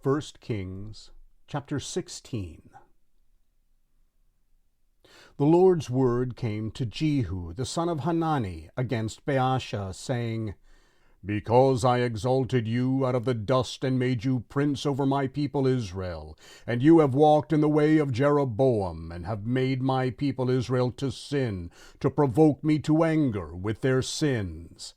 1 Kings chapter 16. The Lord's word came to Jehu, the son of Hanani, against Baasha, saying, Because I exalted you out of the dust and made you prince over my people Israel, and you have walked in the way of Jeroboam, and have made my people Israel to sin, to provoke me to anger with their sins.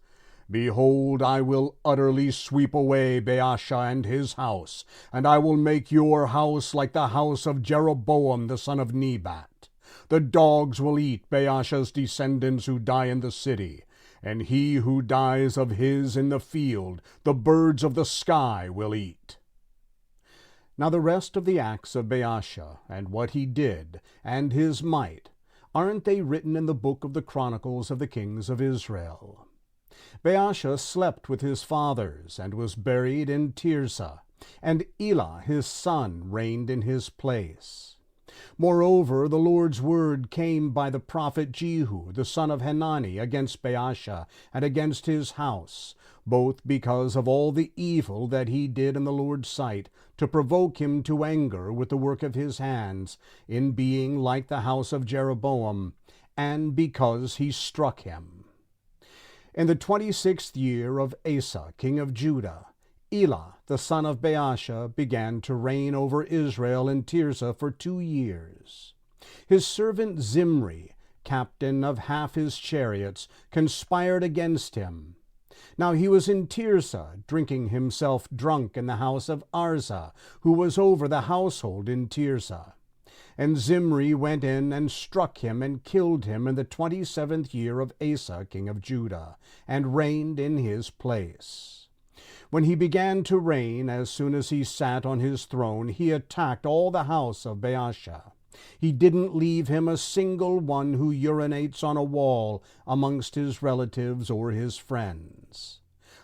Behold, I will utterly sweep away Baasha and his house, and I will make your house like the house of Jeroboam the son of Nebat. The dogs will eat Baasha's descendants who die in the city, and he who dies of his in the field, the birds of the sky will eat. Now the rest of the acts of Baasha, and what he did, and his might, aren't they written in the book of the Chronicles of the Kings of Israel? Baasha slept with his fathers, and was buried in Tirzah, and Elah his son reigned in his place. Moreover, the Lord's word came by the prophet Jehu, the son of Hanani, against Baasha, and against his house, both because of all the evil that he did in the Lord's sight, to provoke him to anger with the work of his hands, in being like the house of Jeroboam, and because he struck him. In the 26th year of Asa, king of Judah, Elah, the son of Baasha, began to reign over Israel in Tirzah for 2 years. His servant Zimri, captain of half his chariots, conspired against him. Now he was in Tirzah, drinking himself drunk in the house of Arzah, who was over the household in Tirzah. And Zimri went in and struck him and killed him in the 27th year of Asa, king of Judah, and reigned in his place. When he began to reign, as soon as he sat on his throne, he attacked all the house of Baasha. He didn't leave him a single one who urinates on a wall amongst his relatives or his friends.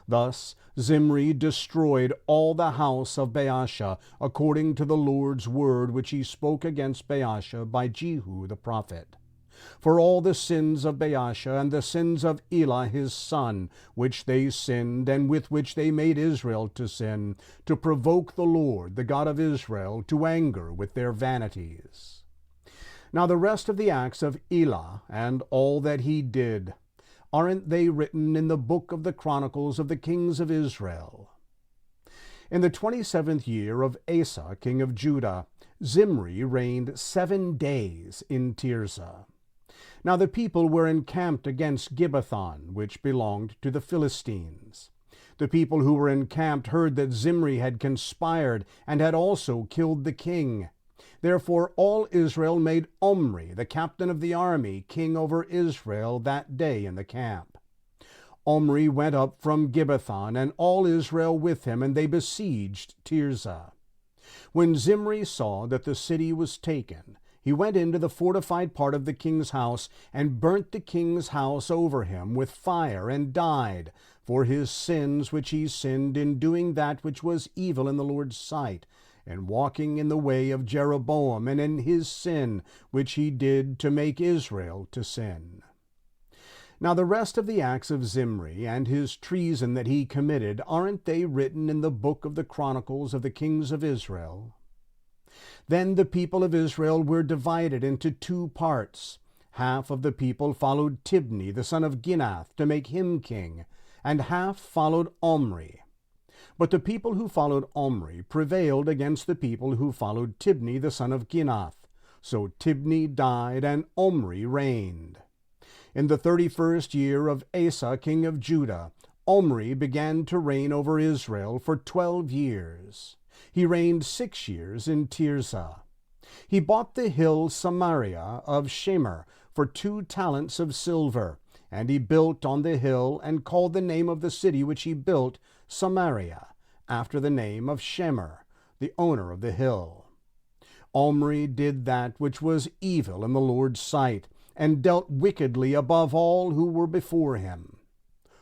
Thus Zimri destroyed all the house of Baasha, according to the Lord's word which he spoke against Baasha by Jehu the prophet. For all the sins of Baasha and the sins of Elah his son, which they sinned, and with which they made Israel to sin, to provoke the Lord, the God of Israel, to anger with their vanities. Now the rest of the acts of Elah, and all that he did, aren't they written in the book of the Chronicles of the Kings of Israel? In the 27th year of Asa, king of Judah, Zimri reigned 7 days in Tirzah. Now the people were encamped against Gibbethon, which belonged to the Philistines. The people who were encamped heard that Zimri had conspired, and had also killed the king. Therefore all Israel made Omri, the captain of the army, king over Israel that day in the camp. Omri went up from Gibbethon, and all Israel with him, and they besieged Tirzah. When Zimri saw that the city was taken, he went into the fortified part of the king's house, and burnt the king's house over him with fire, and died, for his sins which he sinned in doing that which was evil in the Lord's sight, and walking in the way of Jeroboam, and in his sin which he did to make Israel to sin. Now the rest of the acts of Zimri, and his treason that he committed, aren't they written in the book of the Chronicles of the Kings of Israel? Then the people of Israel were divided into 2 parts. Half of the people followed Tibni, the son of Ginath, to make him king, and half followed Omri. But the people who followed Omri prevailed against the people who followed Tibni, the son of Ginath. So Tibni died, and Omri reigned. In the 31st year of Asa, king of Judah, Omri began to reign over Israel for 12 years. He reigned 6 years in Tirzah. He bought the hill Samaria of Shemer for 2 talents of silver, and he built on the hill, and called the name of the city which he built Samaria, after the name of Shemer, the owner of the hill. Omri did that which was evil in the Lord's sight, and dealt wickedly above all who were before him.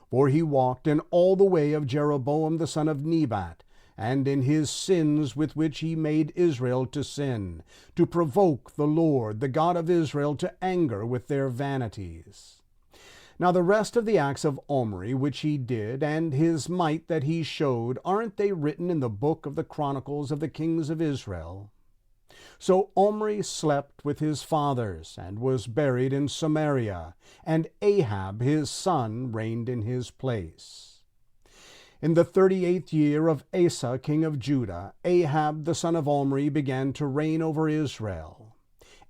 For he walked in all the way of Jeroboam the son of Nebat, and in his sins with which he made Israel to sin, to provoke the Lord, the God of Israel, to anger with their vanities. Now the rest of the acts of Omri which he did, and his might that he showed, aren't they written in the book of the Chronicles of the kings of Israel? So Omri slept with his fathers, and was buried in Samaria, and Ahab his son reigned in his place. In the 38th year of Asa king of Judah, Ahab the son of Omri began to reign over Israel.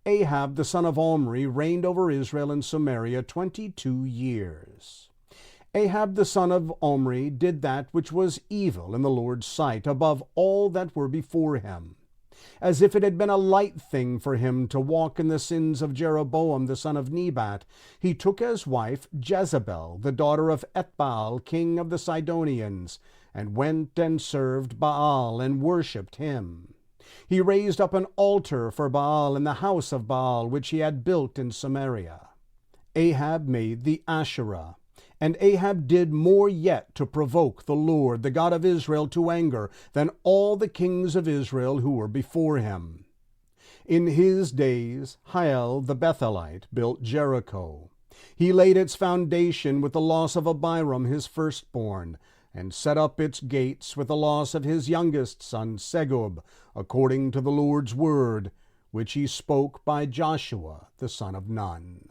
Ahab the son of Omri reigned over Israel in Samaria 22 years. Ahab the son of Omri did that which was evil in the Lord's sight above all that were before him, as if it had been a light thing for him to walk in the sins of Jeroboam the son of Nebat. He took as wife Jezebel, the daughter of Ethbaal, king of the Sidonians, and went and served Baal and worshipped him. He raised up an altar for Baal in the house of Baal, which he had built in Samaria. Ahab made the Asherah. And Ahab did more yet to provoke the Lord, the God of Israel, to anger than all the kings of Israel who were before him. In his days Hiel the Bethelite built Jericho. He laid its foundation with the loss of Abiram his firstborn, and set up its gates with the loss of his youngest son Segub, according to the Lord's word, which he spoke by Joshua the son of Nun.